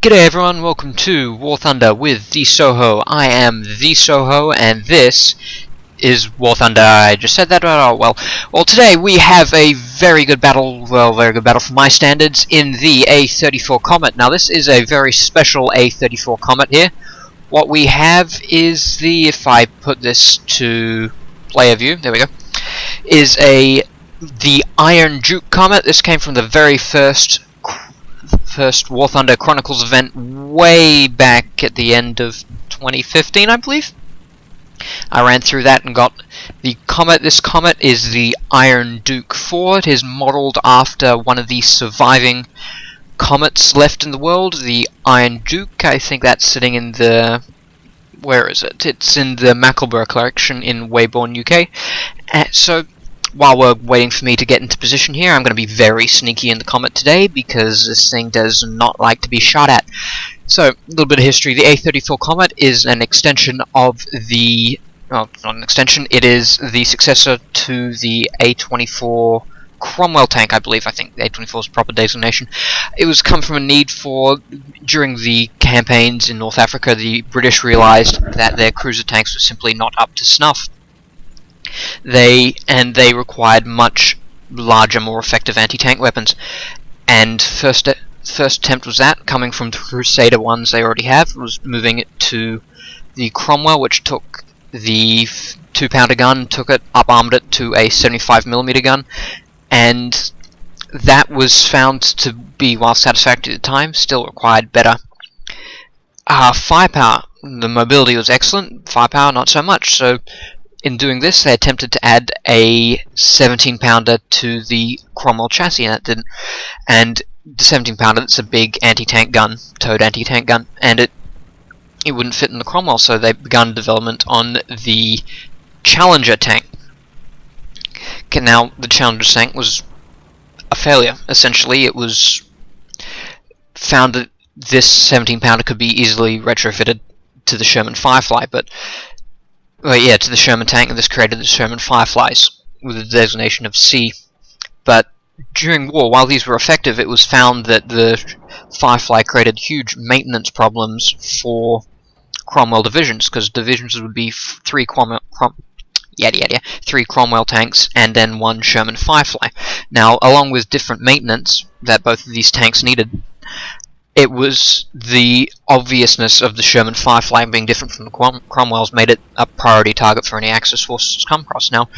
G'day everyone, welcome to War Thunder with the Soho. I am the Soho, and this is War Thunder. I just said that, well, today we have a very good battle, very good battle for my standards, in the A34 Comet. Now this is a very special A34 Comet here. What we have is if I put this to player view, there we go, is the Iron Duke Comet. This came from the very first War Thunder Chronicles event way back at the end of 2015, I believe. I ran through that and got the Comet. This Comet is the Iron Duke 4. It is modelled after one of the surviving comets left in the world, the Iron Duke. I think that's sitting in the... where is it? It's in the Mackleborough collection in Weybourne, UK. So while we're waiting for me to get into position here, I'm going to be very sneaky in the Comet today, because this thing does not like to be shot at. So, a little bit of history. The A34 Comet is an extension of the... well, not an extension, it is the successor to the A24 Cromwell tank, I believe. I think the A24 is the proper designation. It was come from a need for... during the campaigns in North Africa, the British realised that their cruiser tanks were simply not up to snuff. They required much larger, more effective anti-tank weapons, and first attempt was that, coming from the Crusader ones they already have, was moving it to the Cromwell, which took the 2-pounder gun, took it, up-armed it to a 75mm gun, and that was found to be, while satisfactory at the time, still required better firepower. The mobility was excellent, firepower not so much, so in doing this, they attempted to add a 17-pounder to the Cromwell chassis, and that didn't. And the 17-pounder, it's a big anti-tank gun, towed anti-tank gun, and it wouldn't fit in the Cromwell, so they began development on the Challenger tank. Okay, now, the Challenger tank was a failure. Essentially, it was found that this 17-pounder could be easily retrofitted to the Sherman Firefly, but... well, yeah, to the Sherman tank, and this created the Sherman Fireflies, with the designation of C. But during war, while these were effective, it was found that the Firefly created huge maintenance problems for Cromwell divisions, because divisions would be three Cromwell tanks, and then one Sherman Firefly. Now, along with different maintenance that both of these tanks needed, it was the obviousness of the Sherman Firefly being different from the Cromwells made it a priority target for any Axis forces to come across. Now,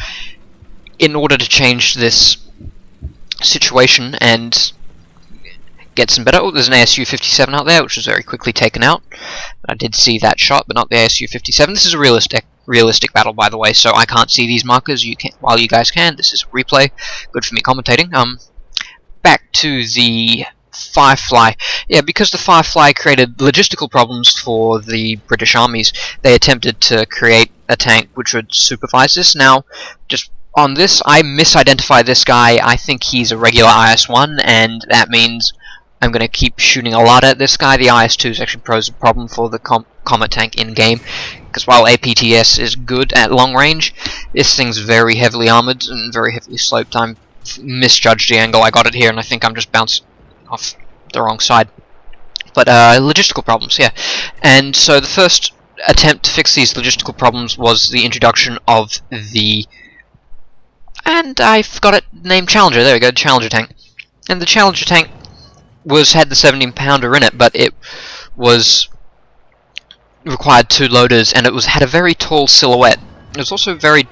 in order to change this situation and get some better... oh, there's an ASU-57 out there, which was very quickly taken out. I did see that shot, but not the ASU-57. This is a realistic battle, by the way, so I can't see these markers. While you guys can. This is a replay. Good for me commentating. Back to the Firefly. Yeah, because the Firefly created logistical problems for the British armies, they attempted to create a tank which would supervise this. Now, just on this, I misidentify this guy. I think he's a regular IS-1, and that means I'm going to keep shooting a lot at this guy. The IS-2 is actually poses a problem for the Comet tank in-game, because while APTS is good at long range, this thing's very heavily armoured and very heavily sloped. I misjudged the angle I got it here, and I think I'm just bouncing off the wrong side. But logistical problems, yeah. And so the first attempt to fix these logistical problems was the introduction of the... and I forgot it, named Challenger, there we go, Challenger tank. And the Challenger tank had the 17-pounder in it, but it required 2 loaders, and it had a very tall silhouette. It was also very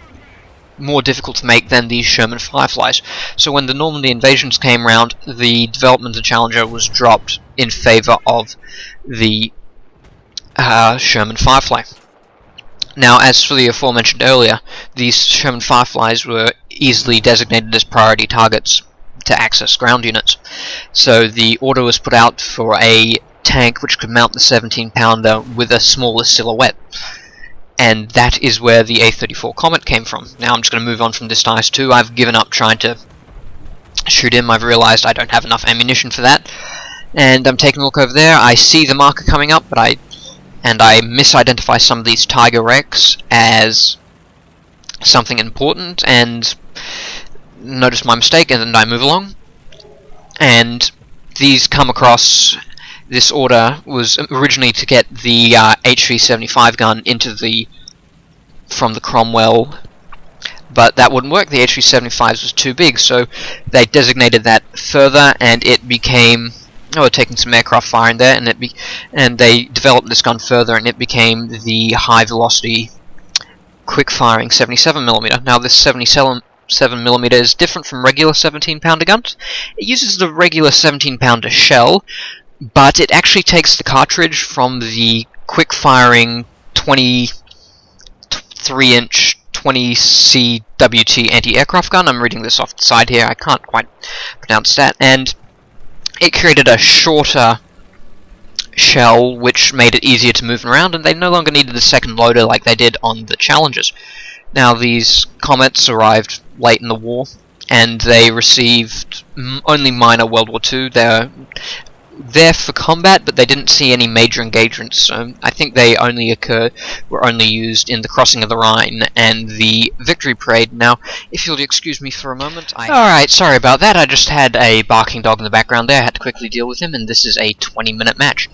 more difficult to make than the Sherman Fireflies. So when the Normandy invasions came round, the development of Challenger was dropped in favour of the Sherman Firefly. Now, as for the aforementioned earlier, these Sherman Fireflies were easily designated as priority targets to Axis ground units. So the order was put out for a tank which could mount the 17-pounder with a smaller silhouette. And that is where the A34 Comet came from. Now I'm just going to move on from this to IS-2. I've given up trying to shoot him. I've realised I don't have enough ammunition for that. And I'm taking a look over there. I see the marker coming up, but I misidentify some of these Tiger wrecks as something important, and notice my mistake, and then I move along. And these come across this order was originally to get the HV-75 gun from the Cromwell, but that wouldn't work. The HV-75 was too big, so they designated that further, and it became... Oh, we're taking some aircraft fire in there, and they developed this gun further, and it became the high-velocity, quick-firing 77mm. Now, this 77mm is different from regular 17-pounder guns. It uses the regular 17-pounder shell, but it actually takes the cartridge from the quick-firing 23-inch 20 CWT anti-aircraft gun. I'm reading this off the side here, I can't quite pronounce that, and it created a shorter shell which made it easier to move around, and they no longer needed the second loader like they did on the Challengers. Now, these Comets arrived late in the war, and they received only minor World War II. They're there for combat, but they didn't see any major engagements, so I think they were only used in the crossing of the Rhine and the Victory Parade. Now, if you'll excuse me for a moment, Alright, sorry about that, I just had a barking dog in the background there, I had to quickly deal with him, and this is a 20-minute match.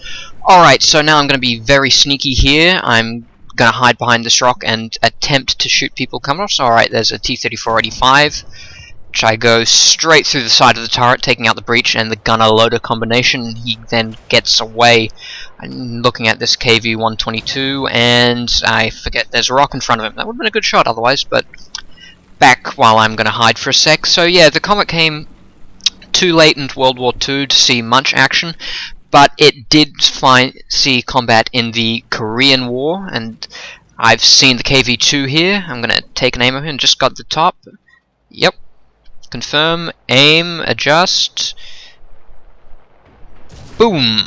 Alright, so now I'm going to be very sneaky here. I'm going to hide behind this rock and attempt to shoot people coming off. So, alright, there's a T-34-85, which I go straight through the side of the turret, taking out the breech and the gunner-loader combination. He then gets away. I'm looking at this KV-122, and I forget there's a rock in front of him. That would have been a good shot otherwise, but back while I'm going to hide for a sec. So yeah, the Comet came too late into World War II to see much action, but it did see combat in the Korean War, and I've seen the KV-2 here. I'm going to take an aim of him, just got the top. Yep. Confirm, aim, adjust. Boom!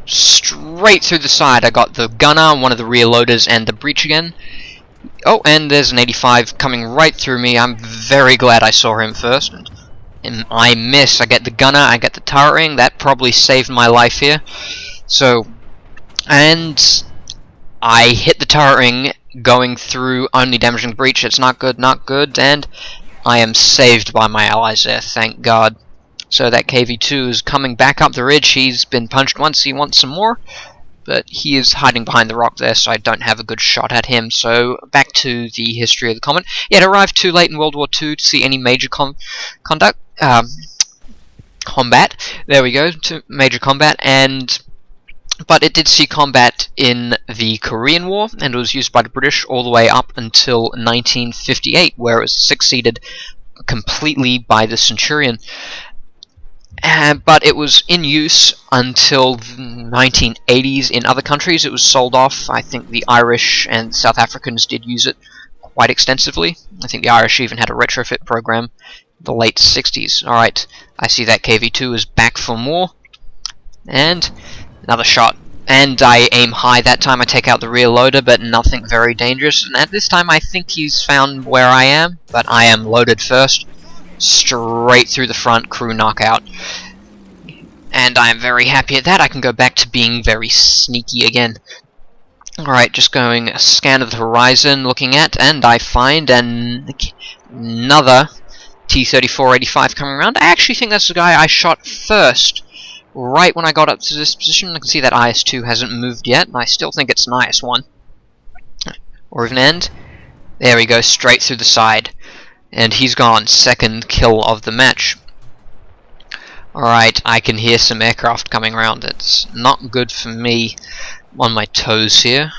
Straight through the side. I got the gunner, one of the rear loaders, and the breech again. Oh, and there's an 85 coming right through me. I'm very glad I saw him first. And I miss. I get the gunner, I get the turret ring. That probably saved my life here. So, and I hit the turret ring, going through, only damaging the breech. It's not good, not good, and I am saved by my allies there, thank God. So that KV-2 is coming back up the ridge. He's been punched once, he wants some more, but he is hiding behind the rock there, so I don't have a good shot at him. So back to the history of the Comet. Yeah, it arrived too late in World War II to see any major combat. There we go, to major combat, but it did see combat in the Korean War, and it was used by the British all the way up until 1958, where it was succeeded completely by the Centurion. But it was in use until the 1980s in other countries. It was sold off. I think the Irish and South Africans did use it quite extensively. I think the Irish even had a retrofit program in the late 60s. Alright, I see that KV-2 is back for more. And another shot. And I aim high that time. I take out the rear loader, but nothing very dangerous. And at this time I think he's found where I am, but I am loaded first. Straight through the front, crew knockout. And I am very happy at that. I can go back to being very sneaky again. Alright, just going a scan of the horizon, looking at, and I find another T-34-85 coming around. I actually think that's the guy I shot first, right when I got up to this position. I can see that IS-2 hasn't moved yet, and I still think it's an IS-1. Or even end. There we go, straight through the side. And he's gone, second kill of the match. Alright, I can hear some aircraft coming around. It's not good for me on my toes here.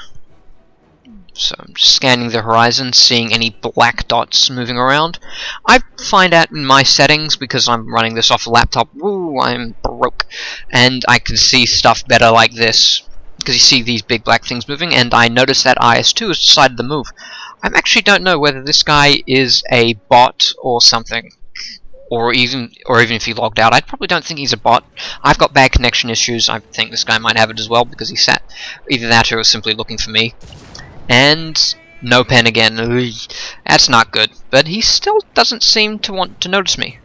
So I'm just scanning the horizon, seeing any black dots moving around. I find out in my settings, because I'm running this off a laptop, woo, I'm broke, and I can see stuff better like this, because you see these big black things moving, and I notice that IS-2 has decided to move. I actually don't know whether this guy is a bot or something, or even if he logged out. I probably don't think he's a bot. I've got bad connection issues. I think this guy might have it as well, because he sat either that or was simply looking for me. And no pen again. That's not good. But he still doesn't seem to want to notice me.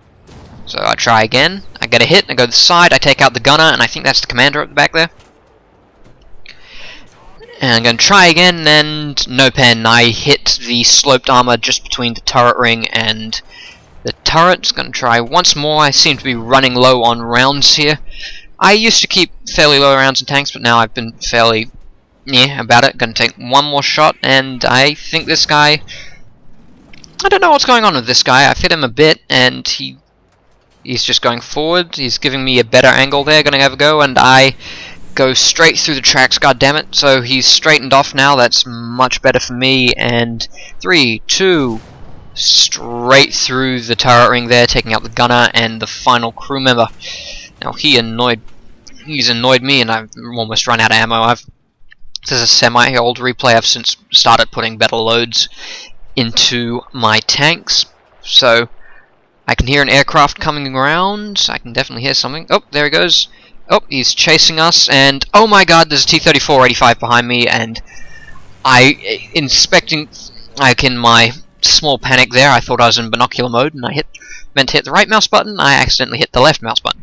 So I try again. I get a hit. I go to the side. I take out the gunner, and I think that's the commander up the back there. And I'm going to try again, and no pen. I hit the sloped armor just between the turret ring and the turret. Going to try once more. I seem to be running low on rounds here. I used to keep fairly low rounds in tanks, but now I've been fairly about it. Gonna take one more shot, and I think this guy... I don't know what's going on with this guy. I've hit him a bit, and he's just going forward. He's giving me a better angle there. Gonna have a go, and I go straight through the tracks, goddammit. So he's straightened off now. That's much better for me. And 3, 2, straight through the turret ring there, taking out the gunner and the final crew member. Now he's annoyed me, and I've almost run out of ammo. This is a semi-old replay. I've since started putting better loads into my tanks, so I can hear an aircraft coming around. I can definitely hear something. Oh, there he goes. Oh, he's chasing us, and oh my god, there's a T-34 85 behind me, and in my small panic there, I thought I was in binocular mode, and I meant to hit the right mouse button. I accidentally hit the left mouse button.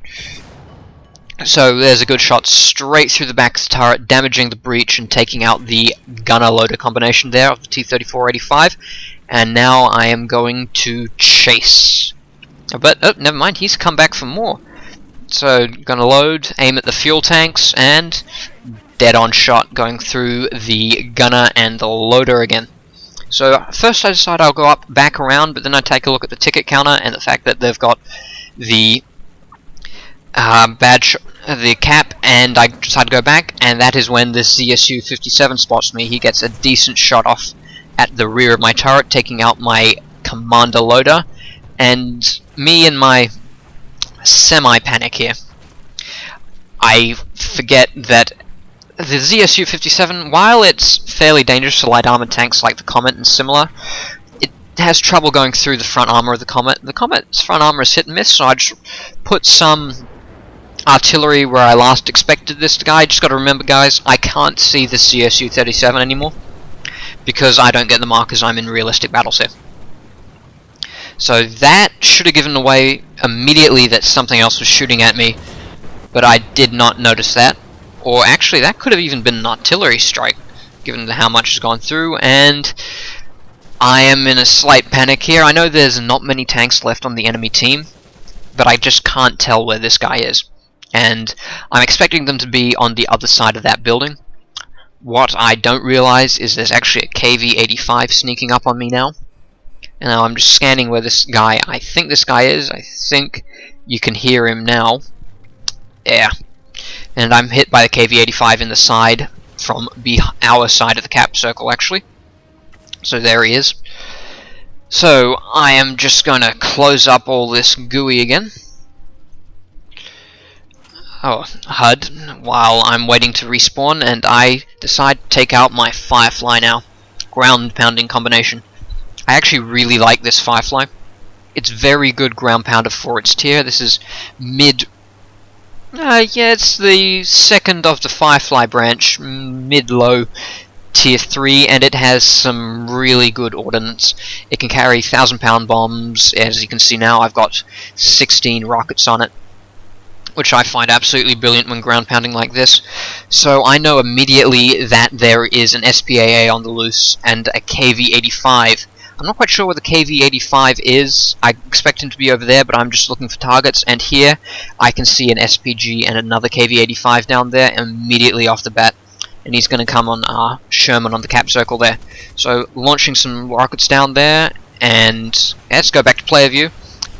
So there's a good shot straight through the back of the turret, damaging the breech and taking out the gunner-loader combination there of the T-34 85. And now I am going to chase. But, oh, never mind, he's come back for more. So, gonna load, aim at the fuel tanks, and dead-on shot going through the gunner and the loader again. So, first I decide I'll go up, back around, but then I take a look at the ticket counter and the fact that they've got the the cap, and I decide to go back, and that is when this ZSU-57 spots me. He gets a decent shot off at the rear of my turret, taking out my commander loader, and me in my semi-panic here, I forget that the ZSU-57, while it's fairly dangerous to light armored tanks like the Comet and similar, it has trouble going through the front armor of the Comet. The Comet's front armor is hit and miss, so I just put some artillery where I last expected this guy. Just got to remember, guys, I can't see the ZSU-37 anymore because I don't get the markers. I'm in realistic battles here. So that should have given away immediately that something else was shooting at me, but I did not notice that. Or actually, that could have even been an artillery strike, given how much has gone through, and I am in a slight panic here. I know there's not many tanks left on the enemy team, but I just can't tell where this guy is. And I'm expecting them to be on the other side of that building. What I don't realize is there's actually a KV-85 sneaking up on me now. And now I'm just scanning where this guy, I think this guy is. I think you can hear him now. Yeah. And I'm hit by the KV-85 in the side from our side of the cap circle, actually. So there he is. So I am just going to close up all this GUI again. Oh, HUD, while I'm waiting to respawn, and I decide to take out my Firefly now. Ground pounding combination. I actually really like this Firefly. It's very good ground pounder for its tier. This is mid... yeah, it's the second of the Firefly branch, mid-low tier 3, and it has some really good ordnance. It can carry 1,000-pound bombs. As you can see now, I've got 16 rockets on it, which I find absolutely brilliant when ground pounding like this. So I know immediately that there is an SPAA on the loose and a KV-85. I'm not quite sure where the KV-85 is. I expect him to be over there, but I'm just looking for targets, and here I can see an SPG and another KV-85 down there immediately off the bat, and he's going to come on Sherman on the cap circle there. So launching some rockets down there, and let's go back to player view.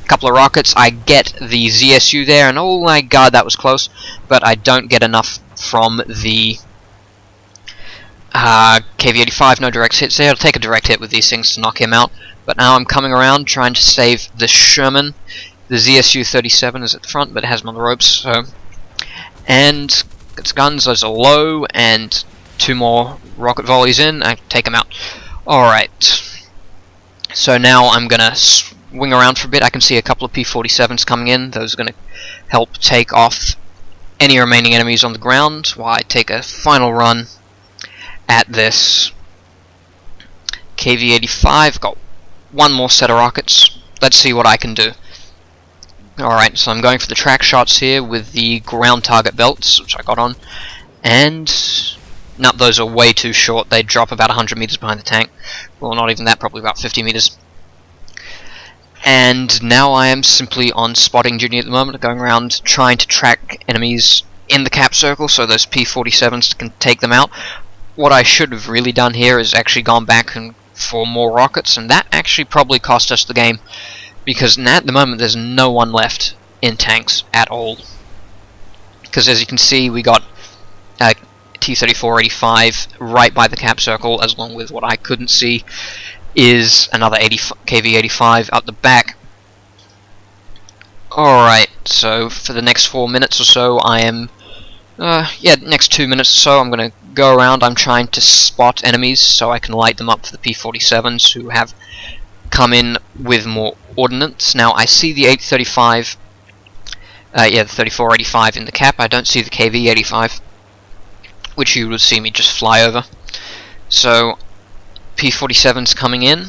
Couple of rockets, I get the ZSU there, and oh my god, that was close, but I don't get enough from the KV-85, no direct hits there. I'll take a direct hit with these things to knock him out, but now I'm coming around trying to save the Sherman. The ZSU-37 is at the front, but it has him on the ropes, so... And its guns, those are low, and 2 more rocket volleys in, I take him out. Alright, so now I'm gonna swing around for a bit. I can see a couple of P-47s coming in. Those are going to help take off any remaining enemies on the ground while I take a final run at this KV-85. Got one more set of rockets. Let's see what I can do. Alright, so I'm going for the track shots here with the ground target belts, which I got on. And... no, those are way too short. They drop about 100 meters behind the tank. Well, not even that, probably about 50 meters. And now I am simply on spotting duty at the moment, going around trying to track enemies in the cap circle so those P-47s can take them out. What I should have really done here is actually gone back and for more rockets, and that actually probably cost us the game, because at the moment there's no one left in tanks at all. Because as you can see, we got T-34-85 right by the cap circle, as long with what I couldn't see is another KV-85 up the back. Alright, so for the next 4 minutes or so I am next 2 minutes or so I'm going to go around. I'm trying to spot enemies so I can light them up for the P-47s who have come in with more ordnance. Now I see the 835, the 34-85 in the cap. I don't see the KV-85, which you would see me just fly over. So P-47's coming in,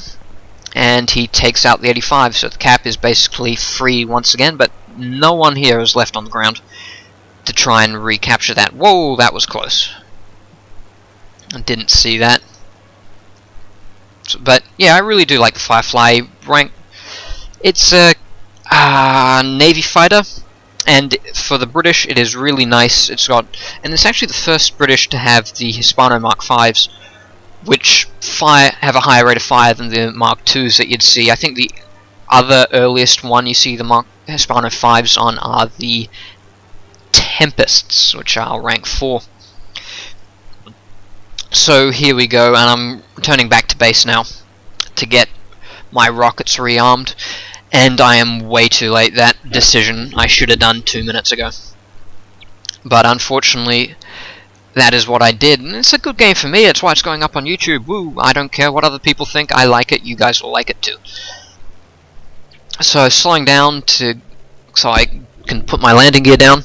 and he takes out the 85, so the cap is basically free once again, but no one here is left on the ground to try and recapture that. Whoa, that was close. I didn't see that. So, but yeah, I really do like the Firefly rank. It's a Navy fighter, and for the British it is really nice. It's actually the first British to have the Hispano Mark 5s, which have a higher rate of fire than the Mark 2s that you'd see. I think the other earliest one you see the Hispano 5s on are the Tempests, which are rank 4. So here we go, and I'm returning back to base now to get my rockets rearmed, and I am way too late. That decision I should have done 2 minutes ago. But unfortunately, that is what I did, and it's a good game for me. It's why it's going up on YouTube. Woo! I don't care what other people think. I like it. You guys will like it too. So slowing down so I can put my landing gear down.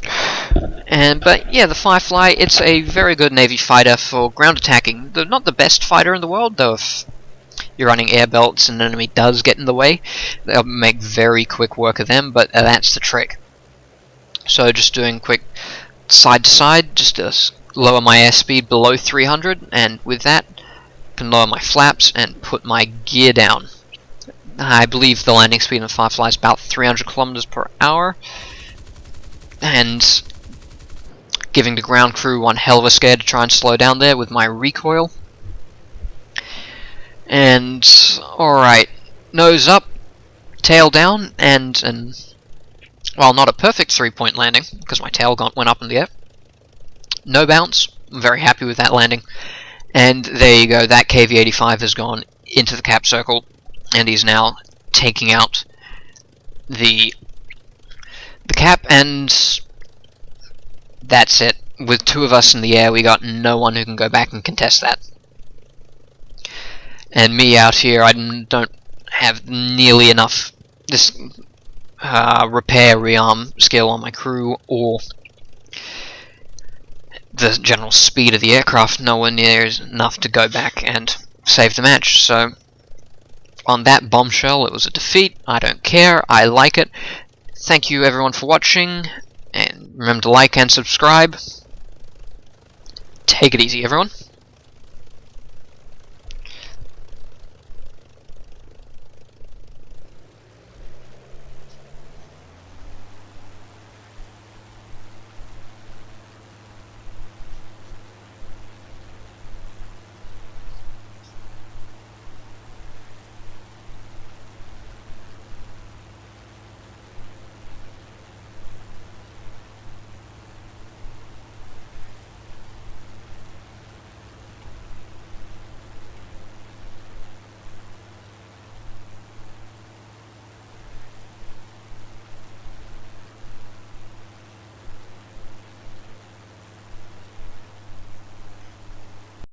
But yeah, the Firefly, it's a very good Navy fighter for ground attacking. They're not the best fighter in the world, though. If you're running air belts and an enemy does get in the way, they'll make very quick work of them. But that's the trick. So just doing quick side to side, just to lower my airspeed below 300, and with that I can lower my flaps and put my gear down. I believe the landing speed of the Firefly is about 300 kilometers per hour, and giving the ground crew one hell of a scare to try and slow down there with my recoil. And alright, nose up, tail down, and well, not a perfect 3-point landing because my tail went up in the air. No bounce. I'm very happy with that landing. And there you go, that KV-85 has gone into the cap circle, and he's now taking out the cap, and that's it. With 2 of us in the air, we got no one who can go back and contest that. And me out here, I don't have nearly enough repair rearm skill on my crew, or the general speed of the aircraft. Nowhere near enough to go back and save the match. So on that bombshell, it was a defeat. I don't care. I like it. Thank you everyone for watching, and remember to like and subscribe. Take it easy, everyone.